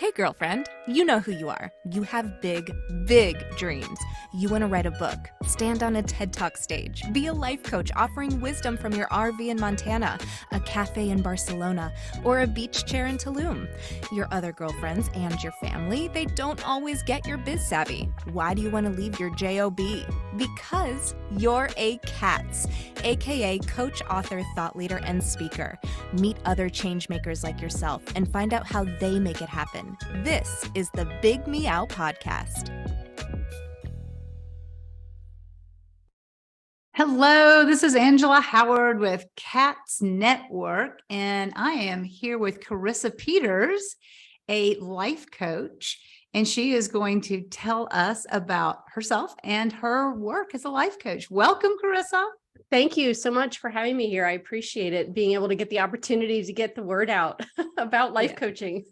Hey, girlfriend, you know who you are. You have big, big dreams. You want to write a book, stand on a TED Talk stage, be a life coach offering wisdom from your RV in Montana, a cafe in Barcelona, or a beach chair in Tulum. Your other girlfriends and your family, they don't always get your biz savvy. Why do you want to leave your JOB? Because you're a C.A.T.S, aka coach, author, thought leader, and speaker. Meet other change makers like yourself and find out how they make it happen. This is the Big Meow podcast. Hello, this is Angela Howard with C.A.T.S Network, and I am here with Carisa Peters, a life coach, and she is going to tell us about herself and her work as a life coach. Welcome, Carisa. Thank you so much for having me here. I appreciate it, being able to get the opportunity to get the word out about life coaching.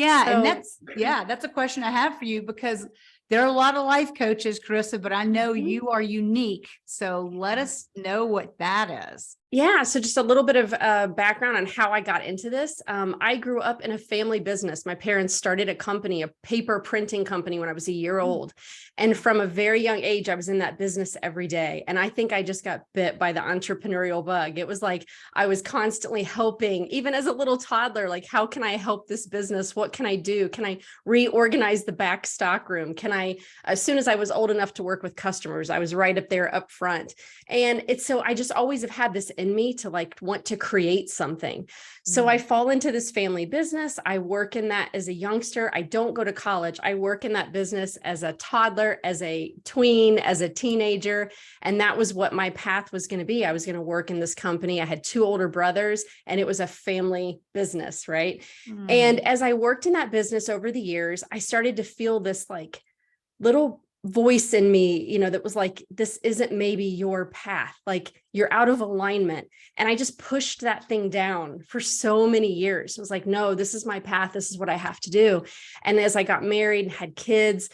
And that's a question I have for you, because there are a lot of life coaches, Carisa, but I know you are unique. So let us know what that is. Yeah. So just a little bit of background on how I got into this. I grew up in a family business. My parents started a company, a paper printing company, when I was a year old. And from a very young age, I was in that business every day. And I think I just got bit by the entrepreneurial bug. It was like I was constantly helping, even as a little toddler, like, how can I help this business? What can I do? Can I reorganize the back stock room? As soon as I was old enough to work with customers, I was right up there up front. And so I just always have had this in me to want to create something. So I fall into this family business. I work in that as a youngster. I don't go to college. I work in that business as a toddler, as a tween, as a teenager. And that was what my path was going to be. I was going to work in this company. I had two older brothers, and it was a family business, right? And as I worked in that business over the years, I started to feel this little voice in me, that was like, this isn't maybe your path, like you're out of alignment. And I just pushed that thing down for so many years. It was like, no, this is my path. This is what I have to do. And as I got married and had kids,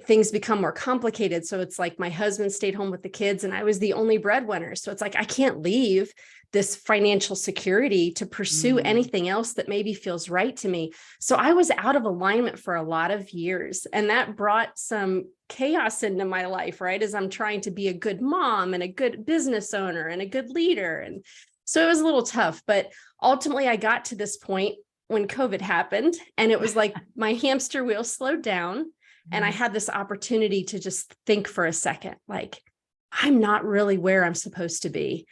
things become more complicated. So it's like my husband stayed home with the kids and I was the only breadwinner. So it's like, I can't leave this financial security to pursue anything else that maybe feels right to me. So I was out of alignment for a lot of years. And that brought some chaos into my life, right? As I'm trying to be a good mom and a good business owner and a good leader. And so it was a little tough, but ultimately I got to this point when COVID happened, and it was like my hamster wheel slowed down. And I had this opportunity to just think for a second, like, I'm not really where I'm supposed to be.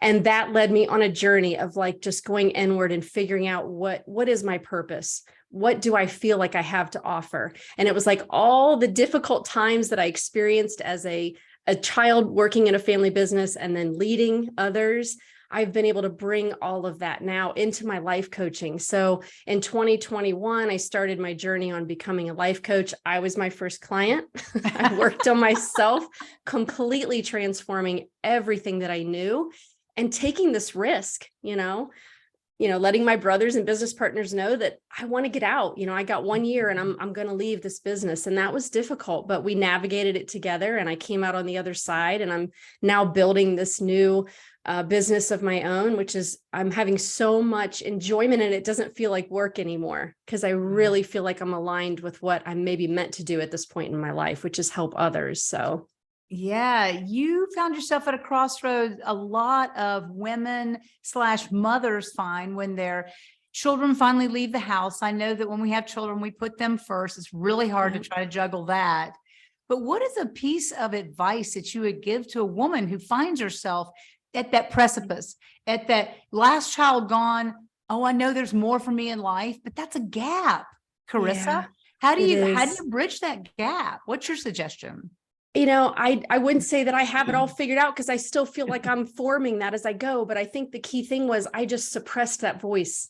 And that led me on a journey of just going inward and figuring out what is my purpose? What do I feel like I have to offer? And it was like all the difficult times that I experienced as a child working in a family business and then leading others. I've been able to bring all of that now into my life coaching. So in 2021, I started my journey on becoming a life coach. I was my first client. I worked on myself, completely transforming everything that I knew and taking this risk, letting my brothers and business partners know that I want to get out. I got 1 year and I'm going to leave this business. And that was difficult, but we navigated it together and I came out on the other side, and I'm now building this new business of my own, which is I'm having so much enjoyment, and it doesn't feel like work anymore, because I really feel like I'm aligned with what I'm maybe meant to do at this point in my life, which is help others. So yeah, you found yourself at a crossroads. A lot of women / mothers find when their children finally leave the house. I know that when we have children, we put them first. It's really hard to try to juggle that. But what is a piece of advice that you would give to a woman who finds herself at that precipice, at that last child gone? Oh, I know there's more for me in life, but that's a gap. Carisa, how do you bridge that gap? What's your suggestion? I wouldn't say that I have it all figured out, because I still feel like I'm forming that as I go. But I think the key thing was I just suppressed that voice.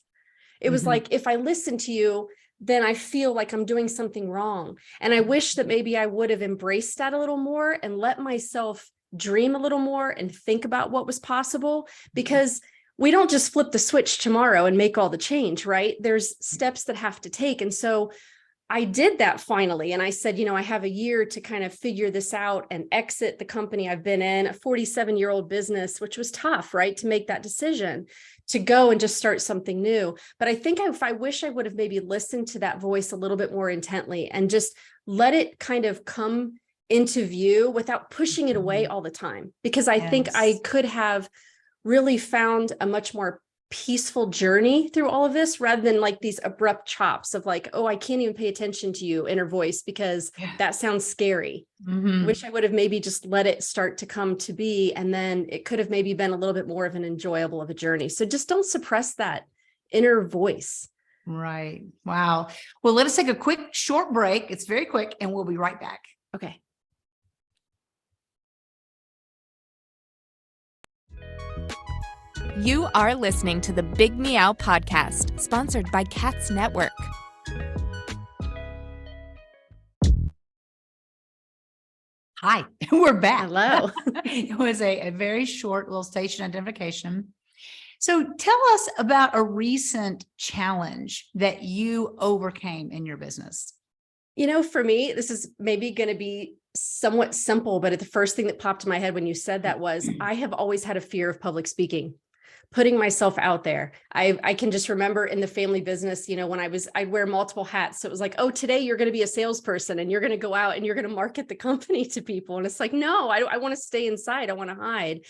It was like, if I listen to you, then I feel like I'm doing something wrong. And I wish that maybe I would have embraced that a little more and let myself dream a little more and think about what was possible, because we don't just flip the switch tomorrow and make all the change, right? There's steps that have to take. And so I did that finally. And I said, I have a year to kind of figure this out and exit the company I've been in, a 47-year-old business, which was tough, right? To make that decision to go and just start something new. But I think I wish I would have maybe listened to that voice a little bit more intently and just let it kind of come into view without pushing it away all the time. Because I think I could have really found a much more peaceful journey through all of this rather than like these abrupt chops of like, oh, I can't even pay attention to you, inner voice, because that sounds scary. Wish I would have maybe just let it start to come to be. And then it could have maybe been a little bit more of an enjoyable of a journey. So just don't suppress that inner voice. Right. Wow. Well, let us take a quick short break. It's very quick and we'll be right back. Okay. You are listening to the Big Meow podcast, sponsored by C.A.T.S Network. Hi, we're back. Hello. It was a very short little station identification. So tell us about a recent challenge that you overcame in your business. For me, this is maybe going to be somewhat simple, but the first thing that popped in my head when you said that was I have always had a fear of public speaking. Putting myself out there. I can just remember in the family business, when I'd wear multiple hats. So it was like, oh, today you're going to be a salesperson and you're going to go out and you're going to market the company to people. And it's like, no, I want to stay inside. I want to hide.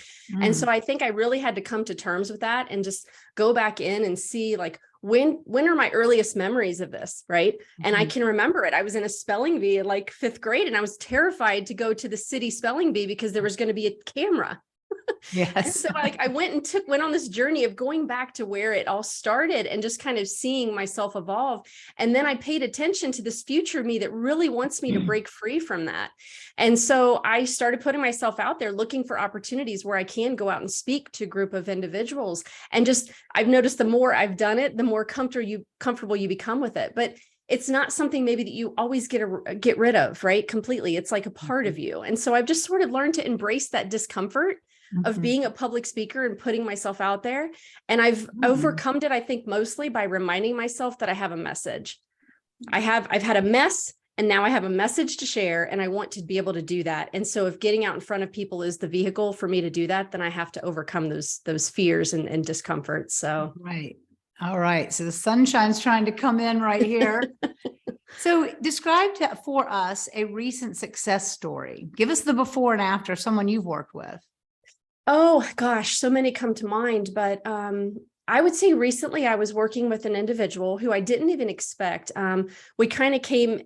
And so I think I really had to come to terms with that and just go back in and see like, when are my earliest memories of this? Right. And I can remember it. I was in a spelling bee in like 5th grade and I was terrified to go to the city spelling bee because there was going to be a camera. Yes. And so I went on this journey of going back to where it all started and just kind of seeing myself evolve. And then I paid attention to this future me that really wants me to break free from that. And so I started putting myself out there, looking for opportunities where I can go out and speak to a group of individuals. And just, I've noticed the more I've done it, the more comfortable you become with it. But it's not something maybe that you always get rid of, right? Completely. It's like a part of you. And so I've just sort of learned to embrace that discomfort of being a public speaker and putting myself out there. And I've overcome it, I think, mostly by reminding myself that I have a message. I've had a mess and now I have a message to share and I want to be able to do that. And so if getting out in front of people is the vehicle for me to do that, then I have to overcome those fears and discomfort. So. Right. All right. So the sunshine's trying to come in right here. So describe for us a recent success story. Give us the before and after, someone you've worked with. Oh gosh, so many come to mind, but I would say recently I was working with an individual who I didn't even expect. We kind of came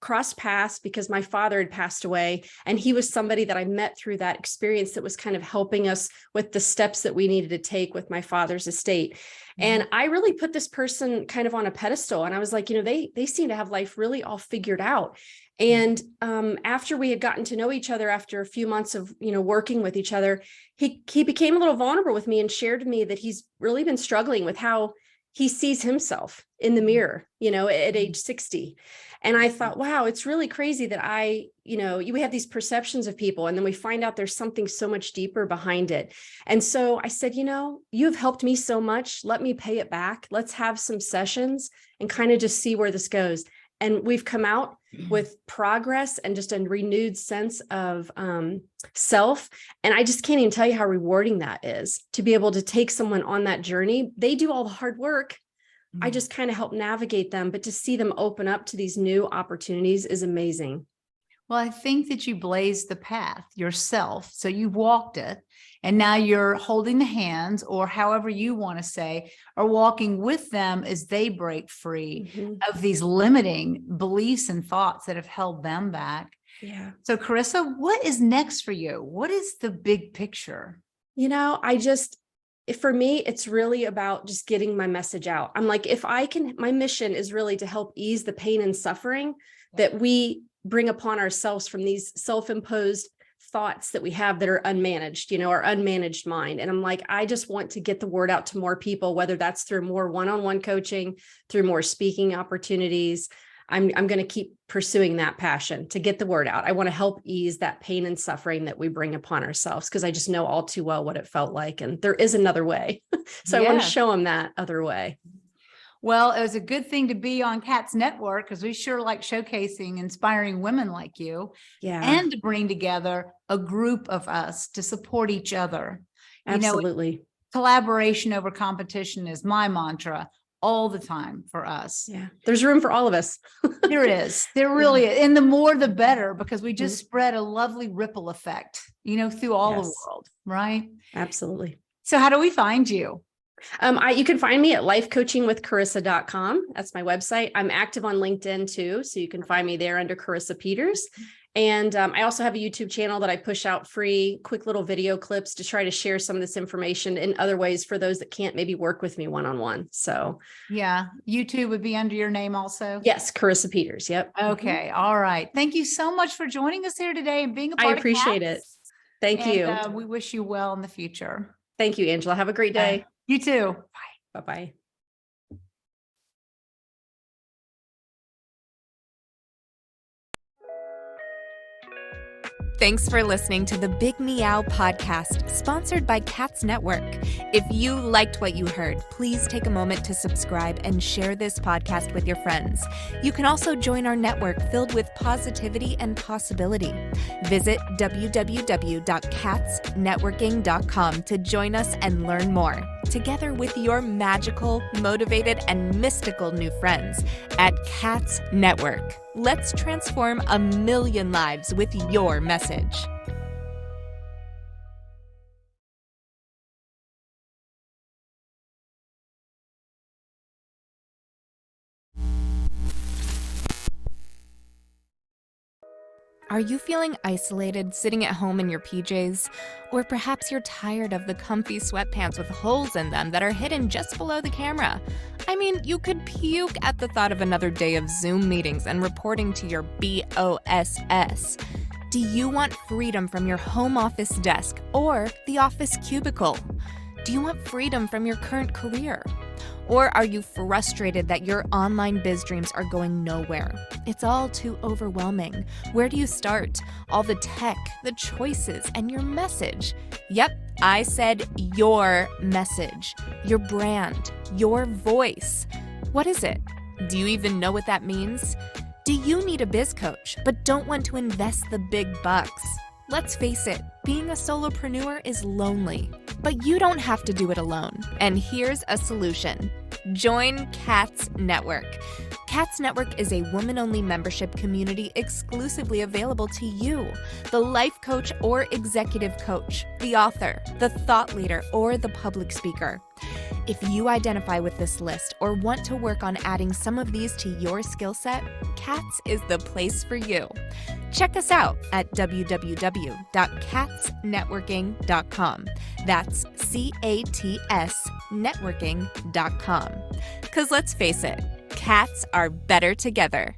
cross paths because my father had passed away, and he was somebody that I met through that experience that was kind of helping us with the steps that we needed to take with my father's estate. And I really put this person kind of on a pedestal, and I was like, they seem to have life really all figured out. And after we had gotten to know each other, after a few months of, working with each other, he became a little vulnerable with me and shared to me that he's really been struggling with how he sees himself in the mirror, at age 60. And I thought, wow, it's really crazy that we have these perceptions of people and then we find out there's something so much deeper behind it. And so I said, you've helped me so much. Let me pay it back. Let's have some sessions and kind of just see where this goes. And we've come out with progress and just a renewed sense of self. And I just can't even tell you how rewarding that is to be able to take someone on that journey. They do all the hard work. I just kind of help navigate them, but to see them open up to these new opportunities is amazing. Well, I think that you blazed the path yourself. So you walked it and now you're holding the hands, or however you want to say, or walking with them as they break free of these limiting beliefs and thoughts that have held them back. Yeah. So Carisa, what is next for you? What is the big picture? For me, it's really about just getting my message out. I'm like, my mission is really to help ease the pain and suffering that we bring upon ourselves from these self-imposed thoughts that we have that are unmanaged, our unmanaged mind. And I'm like, I just want to get the word out to more people, whether that's through more one-on-one coaching, through more speaking opportunities. I'm going to keep pursuing that passion to get the word out. I want to help ease that pain and suffering that we bring upon ourselves, because I just know all too well what it felt like. And there is another way. So I want to show them that other way. Well, it was a good thing to be on C.A.T.S Network because we sure like showcasing inspiring women like you Yeah, and to bring together a group of us to support each other. You know, absolutely. collaboration over competition is my mantra all the time for us. Yeah, there's room for all of us. There is. There really is. And the more, the better, because we just Mhm. spread a lovely ripple effect, through all the Yes. world, right? Absolutely. So how do we find you? You can find me at lifecoachingwithcarissa.com. That's my website. I'm active on LinkedIn too, so you can find me there under Carisa Peters. And I also have a YouTube channel that I push out free, quick little video clips to try to share some of this information in other ways for those that can't maybe work with me one-on-one. So Yeah, YouTube would be under your name also. yes, Carisa Peters. Yep. Okay. All right. Thank you so much for joining us here today and being a part I of appreciate it. C.A.T.S. Thank you. We wish you well in the future. Thank you, Angela. Have a great day. You too. Bye-bye. Thanks for listening to the Big Meow podcast, sponsored by C.A.T.S Network. If you liked what you heard, please take a moment to subscribe and share this podcast with your friends. You can also join our network filled with positivity and possibility. Visit www.catsnetworking.com to join us and learn more, together with your magical, motivated, and mystical new friends at C.A.T.S Network. Let's transform 1 million lives with your message. Are you feeling isolated sitting at home in your PJs? Or perhaps you're tired of the comfy sweatpants with holes in them that are hidden just below the camera? I mean, you could puke at the thought of another day of Zoom meetings and reporting to your BOSS. Do you want freedom from your home office desk or the office cubicle? Do you want freedom from your current career? Or are you frustrated that your online biz dreams are going nowhere? It's all too overwhelming. Where do you start? All the tech, the choices, and your message. Yep, I said your message, your brand, your voice. What is it? Do you even know what that means? Do you need a biz coach but don't want to invest the big bucks? Let's face it, being a solopreneur is lonely, but you don't have to do it alone. And here's a solution. Join C.A.T.S Network. C.A.T.S Network is a woman-only membership community exclusively available to you, the life coach or executive coach, the author, the thought leader, or the public speaker. If you identify with this list or want to work on adding some of these to your skill set, C.A.T.S is the place for you. Check us out at www.catsnetworking.com. That's C.A.T.S networking.com. Because let's face it, cats are better together.